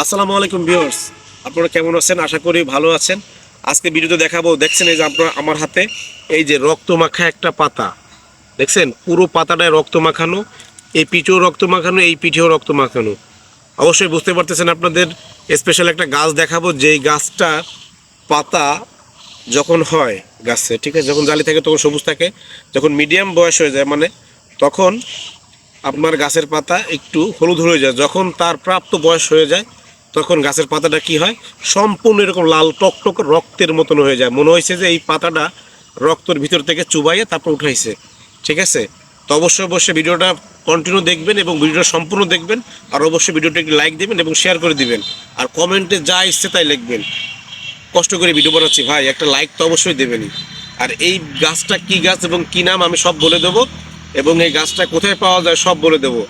আসসালামু আলাইকুম ভিউয়ার্স, আপনারা কেমন আছেন? আশা করি ভালো আছেন। আজকে ভিডিওতে দেখাবো, দেখছেন এই যে আপনারা আমার হাতে এই যে রক্ত মাখা একটা পাতা দেখছেন, পুরো পাতাটায় রক্ত মাখানো, এই পিঠেও রক্ত মাখানো, এই পিঠেও রক্ত মাখানো। অবশ্যই বুঝতে পারতেছেন, আপনাদের স্পেশাল একটা গাছ দেখাবো, যেই গাছটা পাতা যখন হয় গাছে, ঠিক আছে, যখন জালি থাকে তখন সবুজ থাকে, যখন মিডিয়াম বয়স হয়ে যায় মানে তখন আপনার গাছের পাতা একটু হলুদ হয়ে যায়। যখন তার প্রাপ্ত বয়স হয়ে যায় তখন গাছের পাতাটা কি হয়, সম্পূর্ণ এরকম লাল টকটক রক্তের মতন হয়ে যায়। মনে হয়েছে যে এই পাতাটা রক্তের ভিতর থেকে চুবাইয়ে তারপর উঠাইছে, ঠিক আছে। তো অবশ্যই ভিডিওটা কন্টিনিউ দেখবেন এবং ভিডিওটা সম্পূর্ণ দেখবেন। আর অবশ্যই ভিডিওটা একটু লাইক দেবেন এবং শেয়ার করে দিবেন। আর কমেন্টে যা ইচ্ছে তাই লিখবেন। কষ্ট করে ভিডিও বানাচ্ছি ভাই, একটা লাইক তো অবশ্যই দেবেনই। আর এই গাছটা কি গাছ এবং কি নাম আমি সব বলে দেবো, এবং এই গাছটা কোথায় পাওয়া যায় সব বলে দেবো।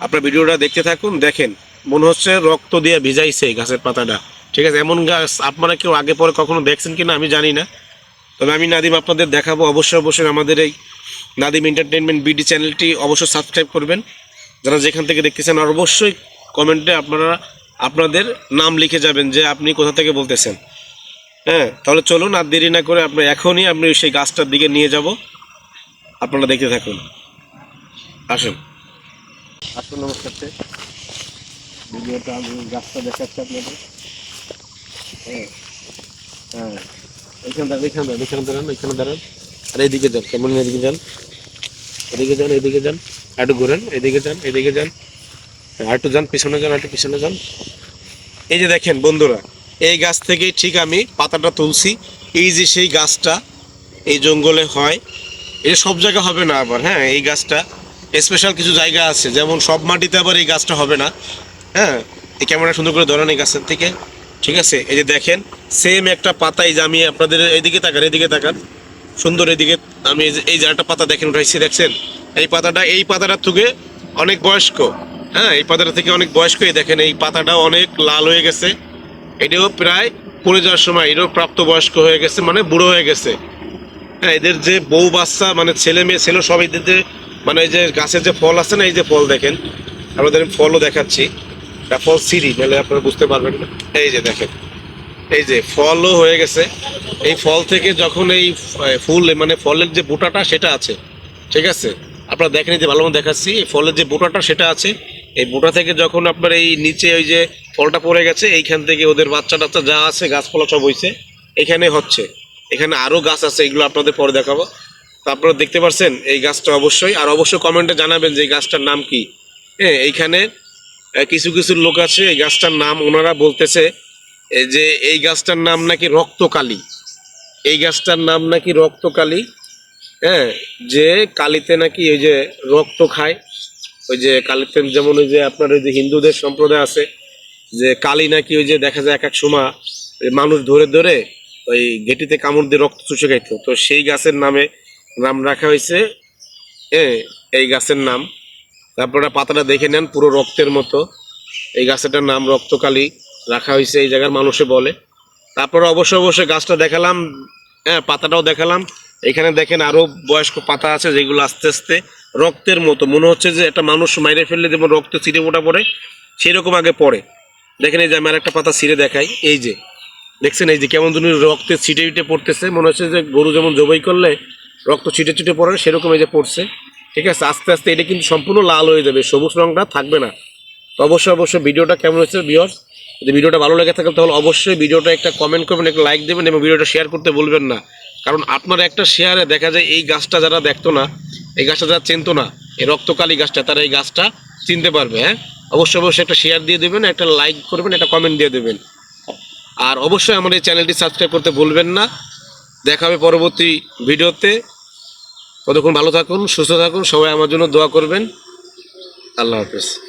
আপনার ভিডিওটা দেখতে থাকুন। দেখেন, মনে হচ্ছে রক্ত দিয়ে ভিজাইছে এই গাছের পাতাটা, ঠিক আছে। এমন গাছ আপনারা কেউ আগে পরে কখনো দেখছেন কিনা আমি জানি না, তবে আমি নাদিম আপনাদের দেখাবো। অবশ্যই আমাদের এই নাদিম এন্টারটেনমেন্ট বিডি চ্যানেলটি অবশ্যই সাবস্ক্রাইব করবেন যারা যেখান থেকে দেখতেছেন। আর অবশ্যই কমেন্টে আপনারা আপনাদের নাম লিখে যাবেন যে আপনি কোথা থেকে বলতেছেন। হ্যাঁ, তাহলে চলুন আর দেরি না করে আপনি এখনই সেই গাছটার দিকে নিয়ে যাব। আপনারা দেখতে থাকুন, আসুন আসুন। নমস্কার, ভিডিওটা আমি গাছটা দেখাচ্ছি আপনাদের। হ্যাঁ হ্যাঁ, এখানে দাঁড়ান। আর এইদিকে যান, কেমন এদিকে যান, এদিকে যান, একটু ঘুরেন, এদিকে যান, আর একটু যান, পিছনে যান। এই যে দেখেন বন্ধুরা, এই গাছ থেকেই ঠিক আমি পাতাটা তুলছি। এই যে সেই গাছটা এই জঙ্গলে হয়, এটা সব জায়গা হবে না আবার। হ্যাঁ, এই গাছটা স্পেশাল কিছু জায়গা আছে, যেমন সব মাটিতে আবার এই গাছটা হবে না। হ্যাঁ, এই ক্যামেরা সুন্দর করে ধরেন এই গাছের থেকে, ঠিক আছে। এই যে দেখেন সেম একটা পাতা, এই যে আমি আপনাদের এদিকে তাকান সুন্দর, এদিকে আমি এই যে একটা পাতা দেখেন উঠাইছি, দেখছেন এই পাতাটার থেকে অনেক বয়স্ক। হ্যাঁ, এই পাতাটা থেকে অনেক বয়স্ক। এই দেখেন এই পাতাটা অনেক লাল হয়ে গেছে, এটাও প্রায় পড়ে যাওয়ার সময় এটাও প্রাপ্তবয়স্ক হয়ে গেছে, মানে বুড়ো হয়ে গেছে। হ্যাঁ, এদের যে বউ বাচ্চা মানে ছেলে মেয়ে ছিল সব এদের যে মানে এই যে গাছের যে ফল আছে না, এই যে ফল দেখেন, আপনাদের ফলও দেখাচ্ছি। এটা ফল সিঁড়ি, নাহলে আপনারা বুঝতে পারবেন না। এই যে দেখেন, এই যে ফলও হয়ে গেছে। এই ফল থেকে যখন এই ফুল মানে ফলের যে বোটাটা সেটা আছে, ঠিক আছে, আপনারা দেখেন এই যে ভালো মতো দেখাচ্ছি, এই ফলের যে বোটাটা সেটা আছে। এই বোটা থেকে যখন আপনার এই নিচে ওই যে ফলটা পড়ে গেছে, এইখান থেকে ওদের বাচ্চা টাচ্চা যা আছে গাছপালা সব হয়েছে, এখানে হচ্ছে। এখানে আরও গাছ আছে, এগুলো আপনাদের পরে দেখাবো। তো আপনারা দেখতে পাচ্ছেন এই গাছটা অবশ্যই। আর অবশ্যই কমেন্টে জানাবেন যে এই গাছটার নাম কি। হ্যাঁ, এইখানে কিছু লোক আছে, এই গাছটার নাম ওনারা বলতেছে যে এই গাছটার নাম নাকি রক্তকালী। এই গাছটার নাম নাকি রক্তকালী। হ্যাঁ, যে কালিতে নাকি ওই যে রক্ত খায়, ওই যে কালিতে যেমন ওই যে আপনার ওই যে হিন্দুদের সম্প্রদায় আছে যে কালী নাকি ওই যে দেখা যায় এক এক সময় মানুষ ধরে ধরে ওই গেটিতে কামড় দিয়ে রক্ত চুষে খাইতো, তো সেই গাছের নাম রাখা হয়েছে। হ্যাঁ, এই গাছের নাম, তারপরে পাতাটা দেখে নেন পুরো রক্তের মতো। এই গাছটার নাম রক্তকালী রাখা হয়েছে, এই জায়গার মানুষে বলে। তারপরে অবশ্যই গাছটা দেখালাম, হ্যাঁ, পাতাটাও দেখালাম। এখানে দেখেন আরো বয়স্ক পাতা আছে যেগুলো আস্তে আস্তে রক্তের মতো, মনে হচ্ছে যে একটা মানুষ মাইরে ফেললে যেমন রক্ত ছিঁড়ে ওঠা পড়ে, সেরকম আগে পড়ে। দেখেন এই যে আমি আর একটা পাতা ছিঁড়ে দেখাই, এই যে দেখছেন এই যে কেমন ধরনের রক্তের ছিটে পড়তেছে, মনে হচ্ছে যে গরু যেমন জবাই করলে রক্ত ছিটে পড়ে সেরকম এই যে পড়ছে, ঠিক আছে। আস্তে আস্তে এটা কিন্তু সম্পূর্ণ লাল হয়ে যাবে, সবুজ রংটা থাকবে না। তো অবশ্যই ভিডিওটা কেমন হয়েছে ভিউয়ার্স, যদি ভিডিওটা ভালো লেগে থাকে তাহলে অবশ্যই ভিডিওটা একটা কমেন্ট করবেন, একটা লাইক দেবেন এবং ভিডিওটা শেয়ার করতে ভুলবেন না। কারণ আপনার একটা শেয়ারে দেখা যায় এই গাছটা যারা দেখতো না, এই গাছটা যারা চিনতো না, এই রক্তকালী গাছটা, তারা এই গাছটা চিনতে পারবে। হ্যাঁ, অবশ্যই একটা শেয়ার দিয়ে দেবেন, একটা লাইক করবেন, একটা কমেন্ট দিয়ে দেবেন। আর অবশ্যই আমার এই চ্যানেলটি সাবস্ক্রাইব করতে ভুলবেন না। দেখা হবে পরবর্তী ভিডিওতে। ততক্ষণ ভালো থাকুন, সুস্থ থাকুন, সবাই আমার জন্য দোয়া করবেন। আল্লাহ হাফেজ।